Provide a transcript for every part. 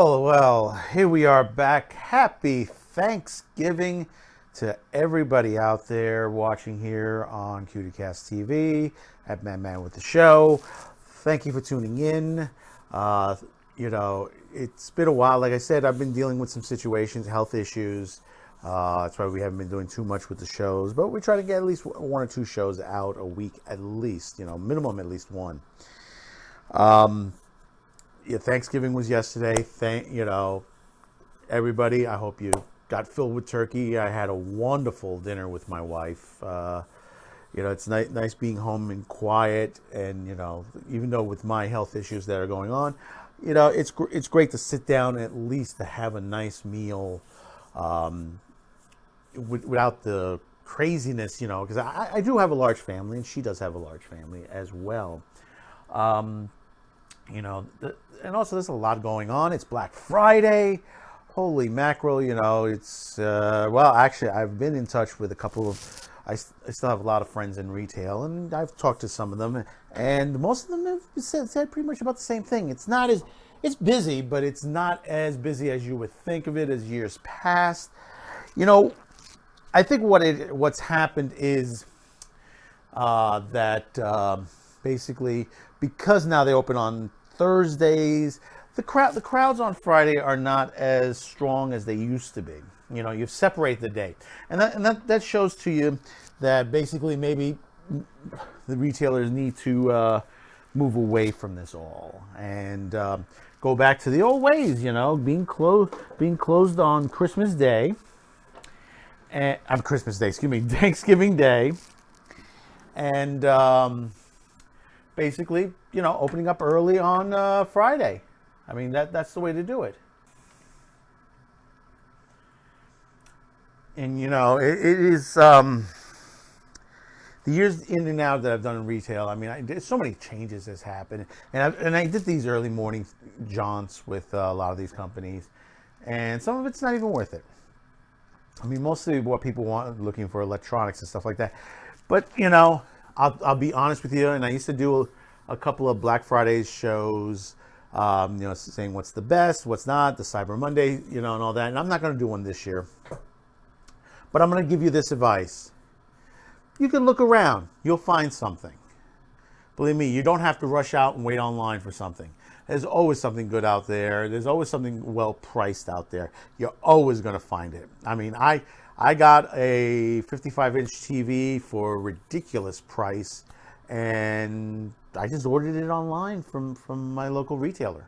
Well, here we are back. Happy Thanksgiving to everybody out there watching here on CutieCast TV at Man with the Show. Thank you for tuning in. Uh, it's been a while. Like I said, I've been dealing with some situations, health issues. That's why we haven't been doing too much with the shows, but we try to get at least one or two shows out a week at least, minimum at least one. Yeah, Thanksgiving was yesterday. Everybody. I hope you got filled with turkey. I had a wonderful dinner with my wife. It's nice being home and quiet. And even though with my health issues that are going on, it's great to sit down and at least to have a nice meal, without the craziness. Because I do have a large family, and she does have a large family as well. And also there's a lot going on. It's Black Friday. Holy mackerel, it's, actually, I've been in touch with a couple of, I still have a lot of friends in retail, and I've talked to some of them, and most of them have said pretty much about the same thing. It's busy, but it's not as busy as you would think of it as years past. I think what's happened is that basically, because now they open on Thursdays, the crowds on Friday are not as strong as they used to be. You've separated the day, and that shows to you that basically maybe the retailers need to move away from this all and go back to the old ways. Being closed on Christmas Day, and Thanksgiving Day, and basically, opening up early on Friday. I mean, that's the way to do it. And, it is the years in and out that I've done in retail. I mean, there's so many changes that's happened. And I did these early morning jaunts with a lot of these companies. And some of it's not even worth it. I mean, mostly what people want, looking for electronics and stuff like that. But, I'll be honest with you, and I used to do a couple of Black Friday shows, saying what's the best, what's not, the Cyber Monday, and all that. And I'm not going to do one this year. But I'm going to give you this advice. You can look around. You'll find something. Believe me, you don't have to rush out and wait online for something. There's always something good out there. There's always something well priced out there. You're always going to find it. I mean, I got a 55-inch TV for a ridiculous price, and I just ordered it online from my local retailer.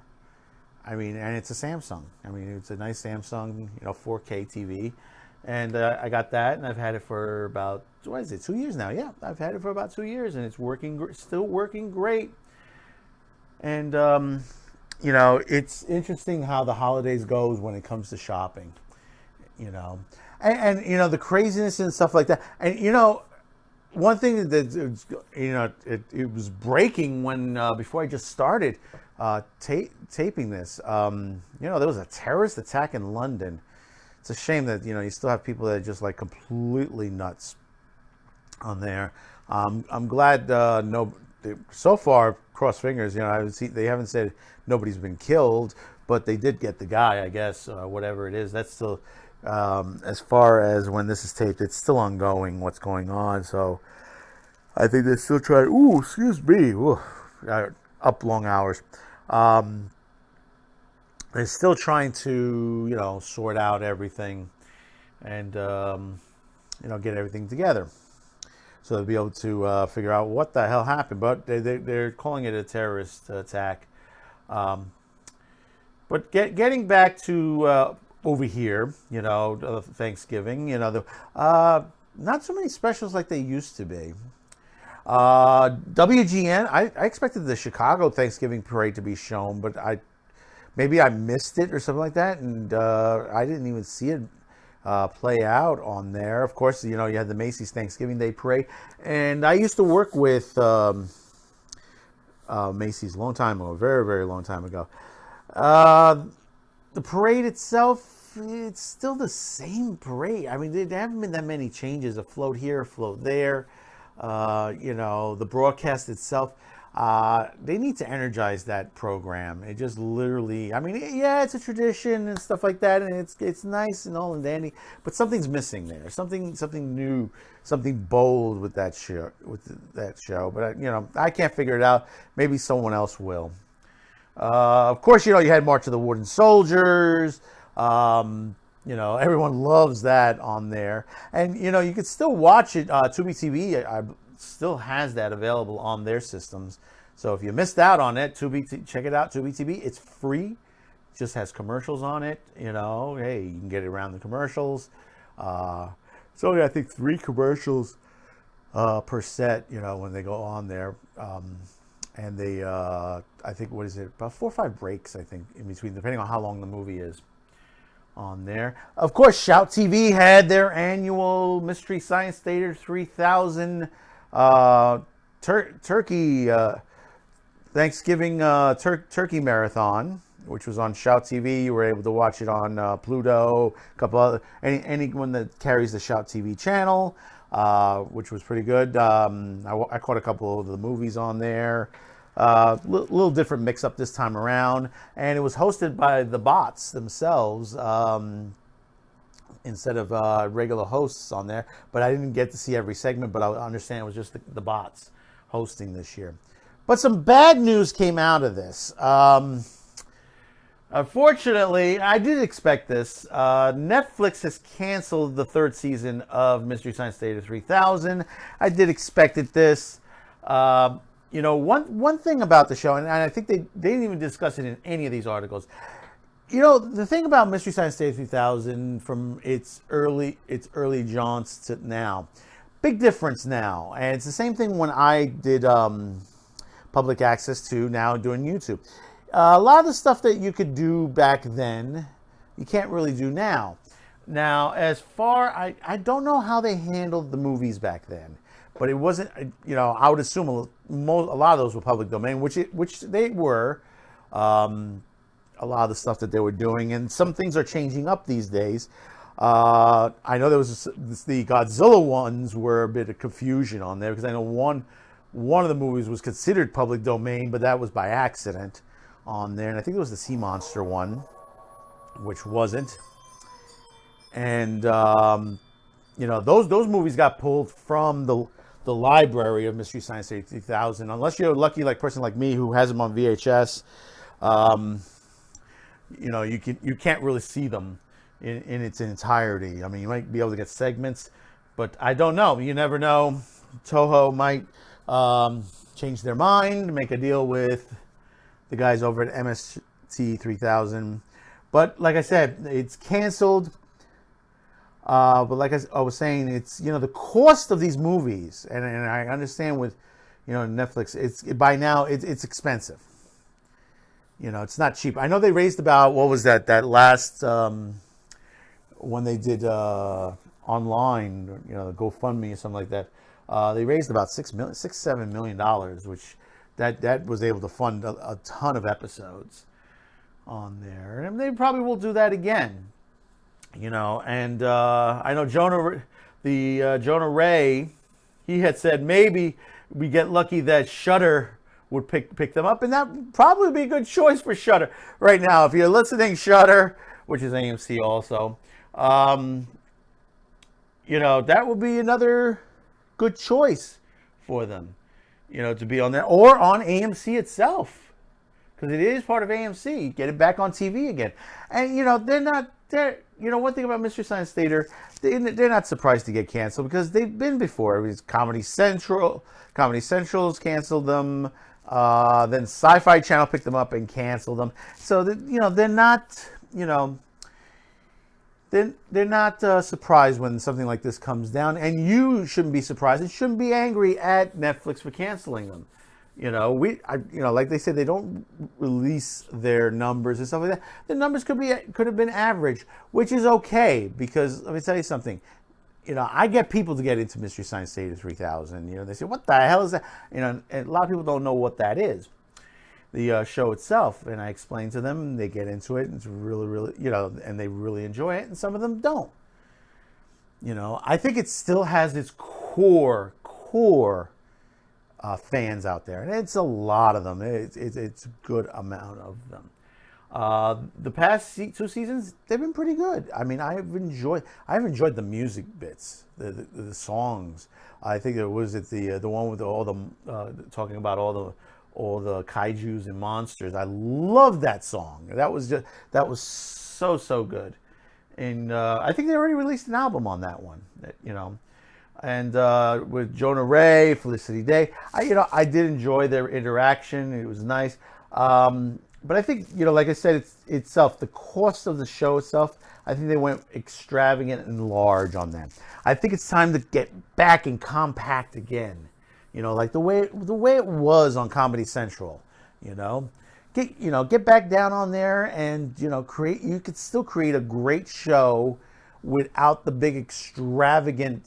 I mean, and it's a Samsung. I mean, it's a nice Samsung, 4K TV. And I got that, and I've had it for about, 2 years now? Yeah, I've had it for about 2 years, and it's still working great. And, it's interesting how the holidays goes when it comes to shopping, And the craziness and stuff like that. And, one thing that, it was breaking when, before I just started taping this, there was a terrorist attack in London. It's a shame that, you still have people that are just like completely nuts on there. I'm glad, so far, cross fingers, they haven't said nobody's been killed, but they did get the guy, I guess, whatever it is. That's still, as far as when this is taped, it's still ongoing what's going on. So I think they're still trying, up long hours. They're still trying to, sort out everything and, get everything together. So they'll be able to figure out what the hell happened. But they're calling it a terrorist attack. But getting back to over here, Thanksgiving, not so many specials like they used to be. WGN, I expected the Chicago Thanksgiving parade to be shown, but maybe I missed it or something like that, and I didn't even see it play out on there. Of course, you had the Macy's Thanksgiving Day Parade, and I used to work with Macy's a long time ago, very, very long time ago. The parade itself, it's still the same parade. I mean, there haven't been that many changes, a float here, a float there. The broadcast itself, They need to energize that program. It just literally, I mean, yeah, it's a tradition and stuff like that, and it's nice and all and dandy, but something's missing there. Something new, something bold with that show. But I can't figure it out. Maybe someone else will. Of course, you had March of the Wooden Soldiers. Everyone loves that on there, and you could still watch it. Tubi TV still has that available on their systems. So if you missed out on it, check it out. Tubi TV, it's free. It just has commercials on it. Hey, you can get it around the commercials. It's only I think 3 commercials per set. When they go on there. And they, I think, what is it? About 4 or 5 breaks, I think, in between, depending on how long the movie is on there. Of course, Shout TV had their annual Mystery Science Theater 3000 Turkey Thanksgiving Turkey Marathon, which was on Shout TV. You were able to watch it on Pluto, a couple other, anyone that carries the Shout TV channel. Which was pretty good. I caught a couple of the movies on there. Little different mix-up this time around. And it was hosted by the bots themselves instead of regular hosts on there. But I didn't get to see every segment, but I understand it was just the bots hosting this year. But some bad news came out of this. Unfortunately, I did expect this. Netflix has canceled the 3rd season of Mystery Science Theater 3000. I did expect this. One thing about the show, and I think they didn't even discuss it in any of these articles. The thing about Mystery Science Theater 3000 from its early jaunts to now, big difference now. And it's the same thing when I did public access to now doing YouTube. A lot of the stuff that you could do back then, you can't really do now. Now, I don't know how they handled the movies back then, but it wasn't, I would assume a lot of those were public domain, which they were, a lot of the stuff that they were doing, and some things are changing up these days. I know there was the Godzilla ones were a bit of confusion on there, because I know one of the movies was considered public domain, but that was by accident on there, and I think it was the Sea Monster one, which wasn't. And those movies got pulled from the library of Mystery Science Theater 3000. Unless you're a lucky person like me who has them on VHS, you can't really see them in its entirety. I mean, you might be able to get segments, but I don't know. You never know. Toho might change their mind, make a deal with the guys over at MST 3000. But like I said, it's canceled. But like I was saying, it's, the cost of these movies, and I understand with, Netflix, by now it's expensive. It's not cheap. I know they raised about, what was that last, when they did online, the GoFundMe or something like that, they raised about $7 million, which that was able to fund a ton of episodes on there. And they probably will do that again. And I know Jonah Ray, he had said maybe we get lucky that Shudder would pick them up, and that would probably be a good choice for Shudder right now. If you're listening, Shudder, which is AMC also, that would be another good choice for them, to be on there, or on AMC itself, because it is part of AMC. Get it back on TV again. And one thing about Mystery Science Theater, they're not surprised to get canceled, because they've been before. It was Comedy Central's canceled them. Then Sci-Fi Channel picked them up and canceled them. So they're not, they're not surprised when something like this comes down, and you shouldn't be surprised and shouldn't be angry at Netflix for canceling them. Like they said, they don't release their numbers and stuff like that. The numbers could have been average, which is okay, because let me tell you something. I get people to get into Mystery Science Theater 3000. They say, "What the hell is that?" And a lot of people don't know what that is, the show itself. And I explain to them, and they get into it, and it's really, really, and they really enjoy it. And some of them don't. I think it still has its core fans out there, and it's a lot of them. It's a good amount of them. The past two seasons, they've been pretty good. I mean, I've enjoyed the music bits, the songs. I think it was the one with all the talking about all the kaiju's and monsters. I love that song. That was so good. And I think they already released an album on that one. And with Jonah Ray, Felicity Day, I did enjoy their interaction. It was nice. But I think, like I said, the cost of the show itself, I think they went extravagant and large on that. I think it's time to get back and compact again, like the way it was on Comedy Central, get back down on there and, you could still create a great show without the big extravagant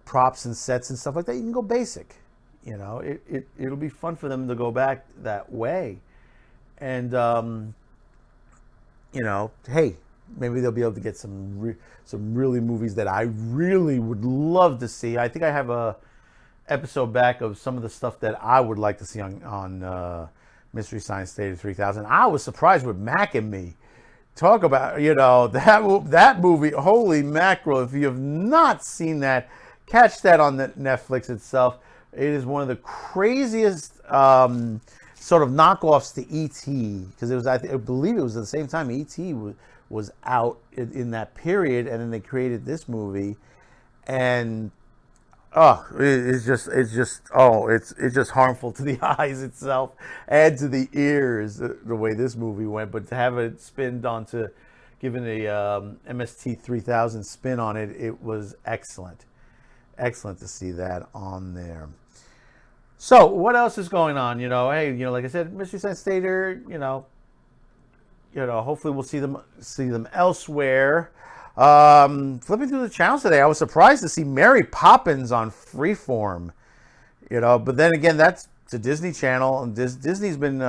props and sets and stuff like that. You can go basic. It'll be fun for them to go back that way. And, hey, maybe they'll be able to get some really movies that I really would love to see. I think I have a episode back of some of the stuff that I would like to see on Mystery Science Theater 3000. I was surprised with Mac and Me. Talk about, that movie, holy mackerel. If you have not seen that, catch that on the Netflix itself. It is one of the craziest sort of knockoffs to E.T. because it was, I believe it was at the same time E.T. was out in that period, and then they created this movie, and it's just harmful to the eyes itself and to the ears the way this movie went. But to have it spinned onto, given a MST 3000 spin on it, it was excellent. Excellent to see that on there. So what else is going on? Hey, like I said, Mystery Science Theater, hopefully we'll see them elsewhere. Flipping through the channels today, I was surprised to see Mary Poppins on Freeform. But then again, that's the Disney Channel, and Disney's been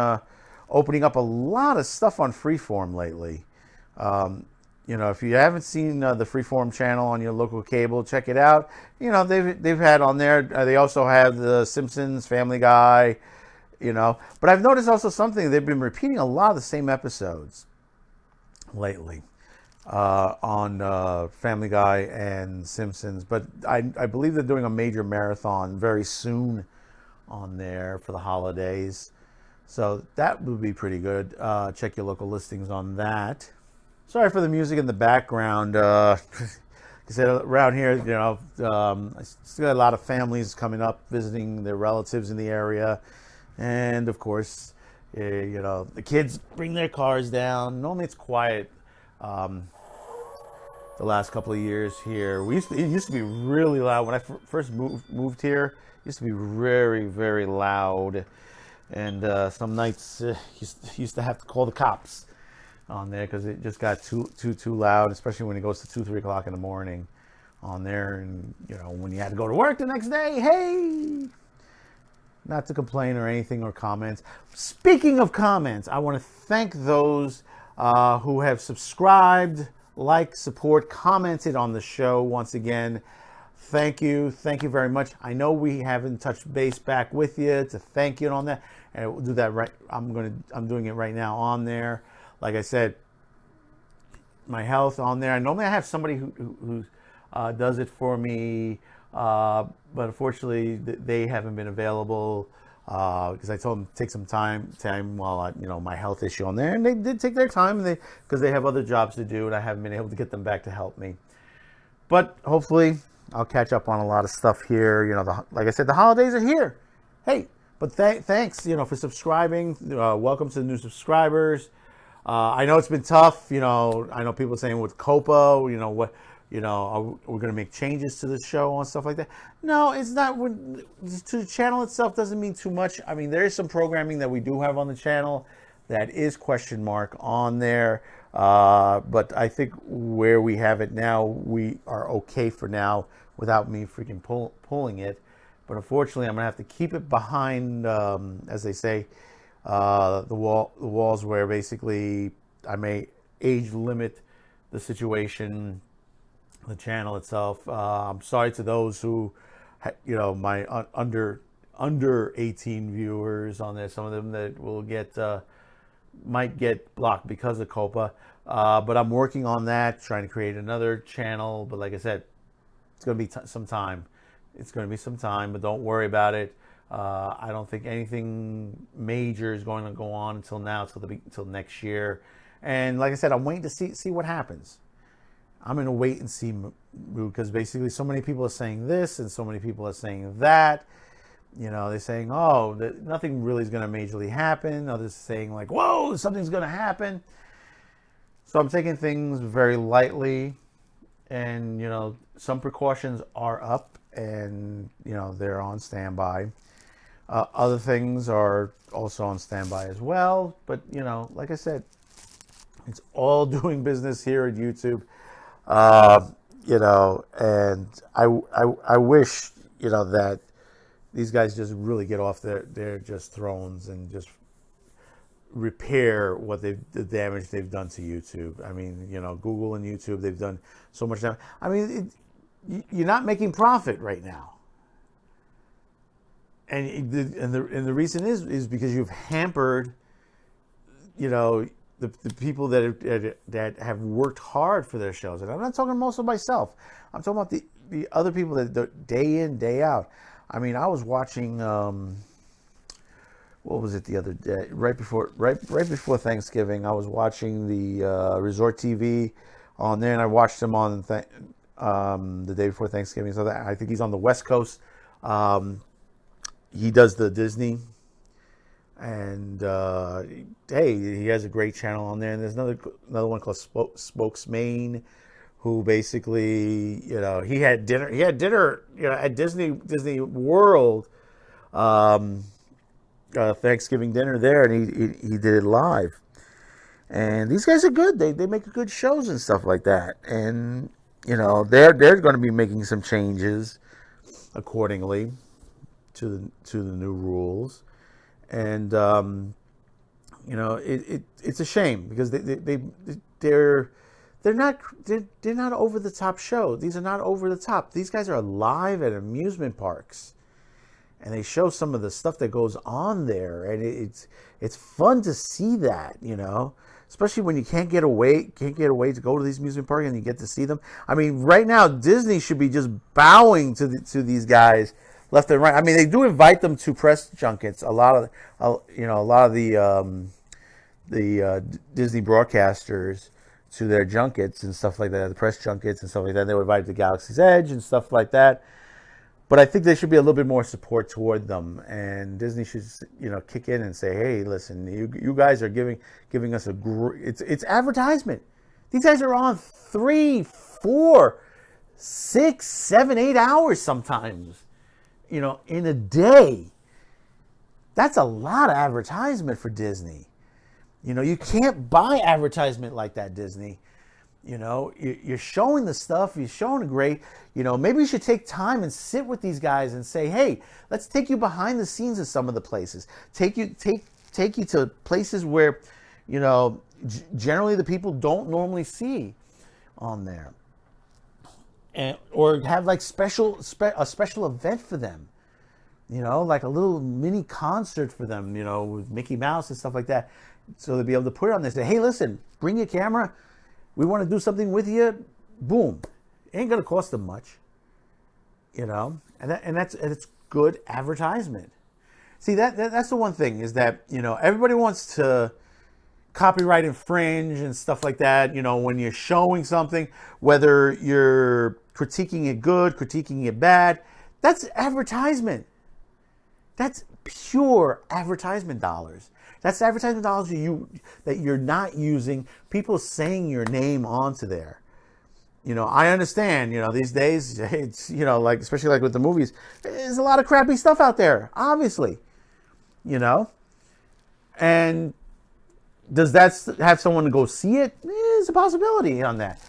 opening up a lot of stuff on Freeform lately. If you haven't seen the Freeform channel on your local cable, check it out. They've had on there. They also have the Simpsons, Family Guy. But I've noticed also something. They've been repeating a lot of the same episodes lately on Family Guy and Simpsons. But I believe they're doing a major marathon very soon on there for the holidays. So that would be pretty good. Check your local listings on that. Sorry for the music in the background. Like I said, around here, I still got a lot of families coming up, visiting their relatives in the area. And, of course, the kids bring their cars down. Normally it's quiet the last couple of years here. It used to be really loud. When I first moved here, it used to be very, very loud. And some nights used to have to call the cops on there because it just got too loud, especially when it goes to 2-3 o'clock in the morning on there. And when you had to go to work the next day, hey, not to complain or anything or comments. Speaking of comments, I want to thank those who have subscribed, liked, support, commented on the show once again. Thank you very much. I know we haven't touched base back with you to thank you on that, and we'll do that right. I'm doing it right now on there. Like I said, my health on there. Normally I have somebody who does it for me, but unfortunately they haven't been available because I told them to take some time while my health issue on there, and they did take their time because they have other jobs to do, and I haven't been able to get them back to help me. But hopefully I'll catch up on a lot of stuff here. Like I said, the holidays are here. Hey, but thanks for subscribing. Welcome to the new subscribers. I know it's been tough. I know people saying with COPA, we're going to make changes to the show and stuff like that. No, it's not. To the channel itself doesn't mean too much. I mean, there is some programming that we do have on the channel that is question mark on there. But I think where we have it now, we are okay for now without me freaking pulling it. But unfortunately, I'm going to have to keep it behind, as they say, the walls where basically I may age limit the situation, the channel itself. I'm sorry to those who my under 18 viewers on there. Some of them that will get might get blocked because of COPA. But I'm working on that, trying to create another channel. But like I said, it's going to be some time. It's going to be some time, but don't worry about it. I don't think anything major is going to go on until next year. And like I said, I'm waiting to see what happens. I'm in a wait and see mood because basically so many people are saying this and so many people are saying that. They're saying, oh, nothing really is going to majorly happen. Others saying like, whoa, something's going to happen. So I'm taking things very lightly, and some precautions are up, and they're on standby. Other things are also on standby as well. But like I said, it's all doing business here at YouTube. And I wish that these guys just really get off their just thrones and just repair the damage they've done to YouTube. I mean, Google and YouTube, they've done so much damage. I mean, you're not making profit right now. And the reason is because you've hampered, the people that have worked hard for their shows. And I'm not talking most of myself. I'm talking about the other people that day in, day out. I mean, I was watching, what was it the other day? Right before Thanksgiving, I was watching the Resort TV on there, and I watched him on the day before Thanksgiving. So I think he's on the West Coast. He does the Disney, and hey, he has a great channel on there. And there's another one called Spokesman, who basically, he had dinner at Disney World, Thanksgiving dinner there, and he did it live. And these guys are good. They make good shows and stuff like that. And they're going to be making some changes accordingly to the new rules. And it's a shame because they're not over the top show. These are not over the top. These guys are live at amusement parks, and they show some of the stuff that goes on there, and it's fun to see that, especially when you can't get away to go to these amusement parks and you get to see them. I mean, right now Disney should be just bowing to these guys left and right. I mean, they do invite them to press junkets. A lot of the Disney broadcasters to their junkets and stuff like that, the press junkets and stuff like that. They were invited to Galaxy's Edge and stuff like that. But I think there should be a little bit more support toward them, and Disney should, kick in and say, "Hey, listen, you guys are giving us it's advertisement. These guys are on 3, 4, 6, 7, 8 hours sometimes, in a day. That's a lot of advertisement for Disney. You can't buy advertisement like that, Disney. You're showing the stuff. You're showing it great. Maybe you should take time and sit with these guys and say, hey, let's take you behind the scenes of some of the places. Take you to places where, generally the people don't normally see on there. Or have like a special event for them. Like a little mini concert for them, with Mickey Mouse and stuff like that. So they'll be able to put it on there and say, hey, listen, bring your camera. We want to do something with you. Boom. It ain't going to cost them much. And it's good advertisement. See, that's the one thing is that, everybody wants to copyright infringe and stuff like that. When you're showing something, whether you're critiquing it good, critiquing it bad, that's advertisement. That's pure advertisement dollars. That's advertisement dollars that you're not using. People saying your name onto there. I understand, these days, it's, like, especially like with the movies, there's a lot of crappy stuff out there, obviously, and does that have someone to go see it? There's a possibility on that.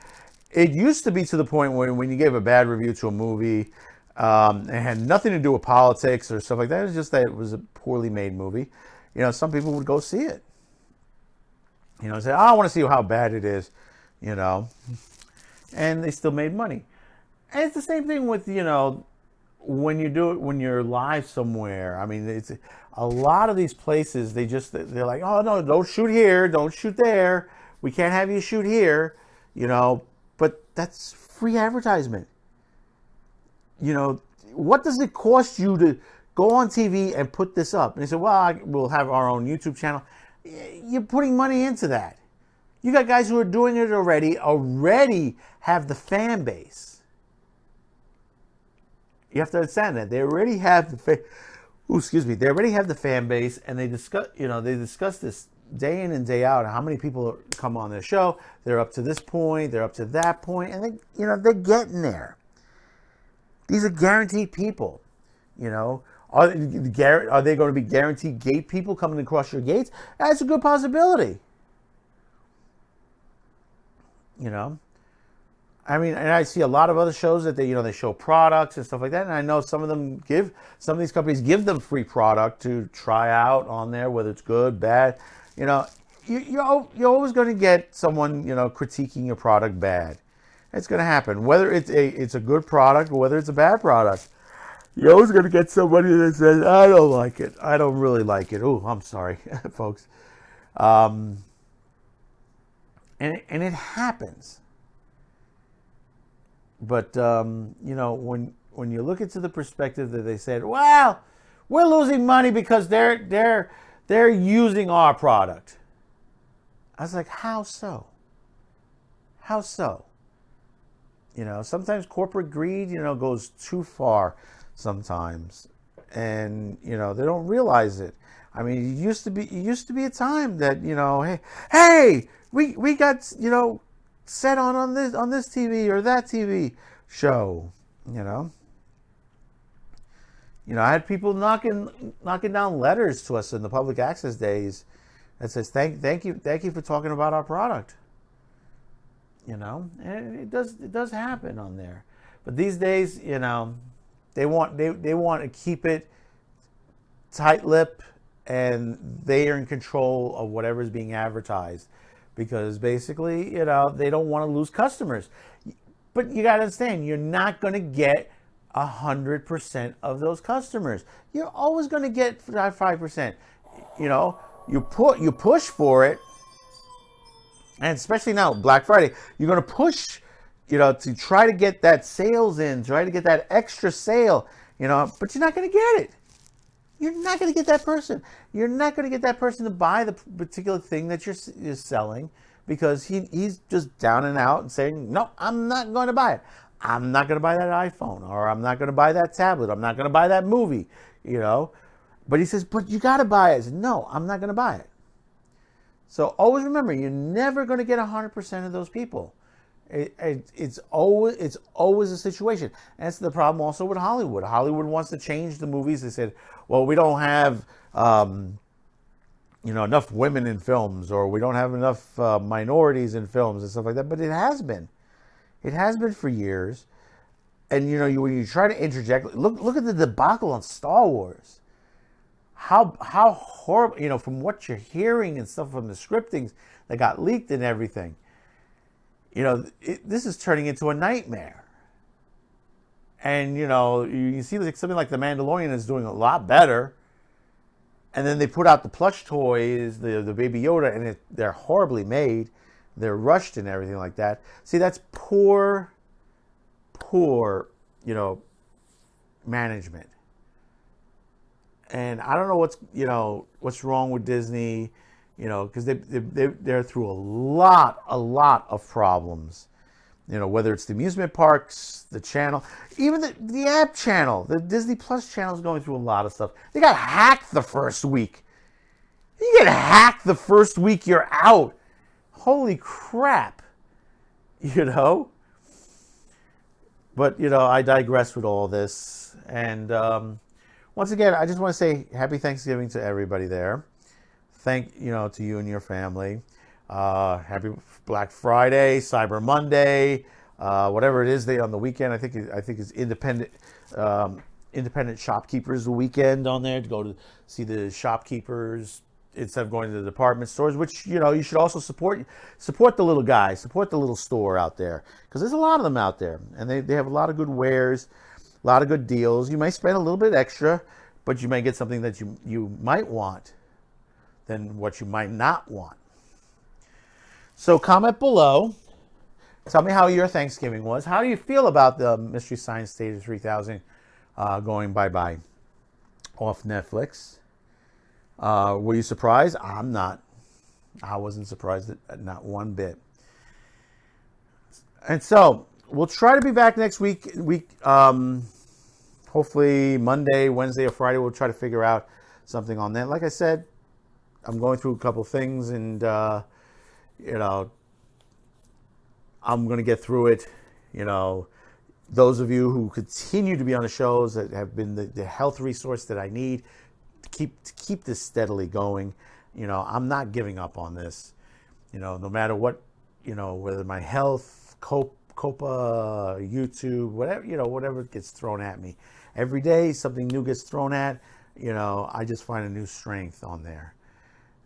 It used to be to the point where when you gave a bad review to a movie, it had nothing to do with politics or stuff like that. It was just that it was a poorly made movie. Some people would go see it. Say, I want to see how bad it is, and they still made money. And it's the same thing with, when you do it, when you're live somewhere, I mean, it's a lot of these places. They're like, oh no, don't shoot here, don't shoot there. We can't have you shoot here, you know. But that's free advertisement. You know, what does it cost you to go on TV and put this up? And they said, well, we'll have our own YouTube channel. You're putting money into that. You got guys who are doing it already have the fan base. You have to understand that they already have they already have the fan base, and they discuss this day in and day out. How many people come on their show? They're up to this point, they're up to that point, and they're getting there. These are guaranteed people. You know, are they going to be guaranteed gate people coming across your gates? That's a good possibility. You know, I mean, and I see a lot of other shows that they show products and stuff like that, and I know some of these companies give them free product to try out on there, whether it's good, bad. You know, you're always going to get someone critiquing your product bad. It's going to happen, whether it's a good product or whether it's a bad product. You're always going to get somebody that says, I don't like it. I don't really like it. Oh, I'm sorry, folks. And it happens. But, when you look into the perspective that they said, well, we're losing money because they're using our product. I was like, how so? How so? Sometimes corporate greed, goes too far sometimes. And, they don't realize it. I mean, it used to be a time that, hey, we got, set on this TV or that TV show, I had people knocking down letters to us in the public access days that says, thank you for talking about our product. And it does happen on there. But these days, they want to keep it tight-lipped, and they are in control of whatever is being advertised, because basically, they don't want to lose customers. But you got to understand, you're not going to get 100% of those customers. You're always going to get 5%. You push for it. And especially now, Black Friday, you're going to push, to try to get that sales in, try to get that extra sale, but you're not going to get it. You're not going to get that person. You're not going to get that person to buy the particular thing that you're selling, because he's just down and out and saying, no, I'm not going to buy it. I'm not going to buy that iPhone, or I'm not going to buy that tablet. I'm not going to buy that movie, But he says, but you got to buy it. I said, no, I'm not going to buy it. So always remember, you're never going to get 100% of those people. It's always a situation. And that's the problem also with Hollywood. Hollywood wants to change the movies. They said, well, we don't have enough women in films, or we don't have enough minorities in films and stuff like that. But it has been. It has been for years. And when you try to interject, look at the debacle on Star Wars. How horrible, from what you're hearing and stuff from the scriptings that got leaked and everything, this is turning into a nightmare. And, you see something like The Mandalorian is doing a lot better. And then they put out the plush toys, the Baby Yoda, and they're horribly made. They're rushed and everything like that. See, that's poor, management. And I don't know what's wrong with Disney, because they're through a lot of problems, whether it's the amusement parks, the channel, even the app channel, the Disney Plus channel is going through a lot of stuff. They got hacked the first week. You get hacked the first week you're out. Holy crap, But, I digress with all this. And once again, I just want to say happy Thanksgiving to everybody there. To you and your family. Happy Black Friday, Cyber Monday, whatever it is on the weekend. I think it's independent shopkeepers weekend on there, to go to see the shopkeepers instead of going to the department stores, which you should also support the little guy, support the little store out there, because there's a lot of them out there, and they have a lot of good wares. A lot of good deals. You may spend a little bit extra, but you may get something that you might want than what you might not want. So comment below. Tell me how your Thanksgiving was. How do you feel about the Mystery Science Theater 3000 going bye-bye off Netflix? Were you surprised? I'm not. I wasn't surprised, not one bit. And so we'll try to be back next week. Hopefully Monday, Wednesday, or Friday. We'll try to figure out something on that. Like I said, I'm going through a couple things, and I'm going to get through it. Those of you who continue to be on the shows that have been the health resource that I need to keep this steadily going. I'm not giving up on this. No matter what, whether my health, Copa, YouTube, whatever gets thrown at me. Every day something new gets thrown at, I just find a new strength on there.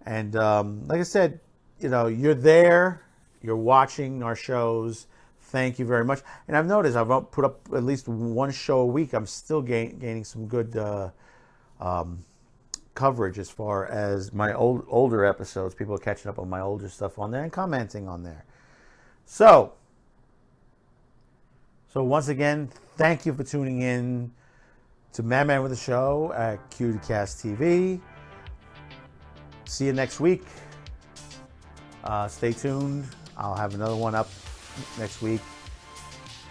And like I said, you're there, you're watching our shows. Thank you very much. And I've noticed I've put up at least one show a week. I'm still gaining some good coverage as far as my older episodes. People are catching up on my older stuff on there and commenting on there. So once again, thank you for tuning in to Madman with a Show at QTcast TV. See you next week. Stay tuned. I'll have another one up next week.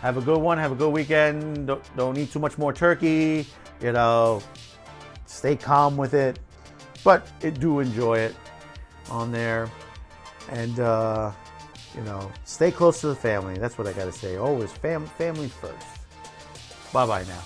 Have a good one. Have a good weekend. Don't eat too much more turkey. Stay calm with it, but do enjoy it on there. And stay close to the family. That's what I got to say. Always family first. Bye bye now.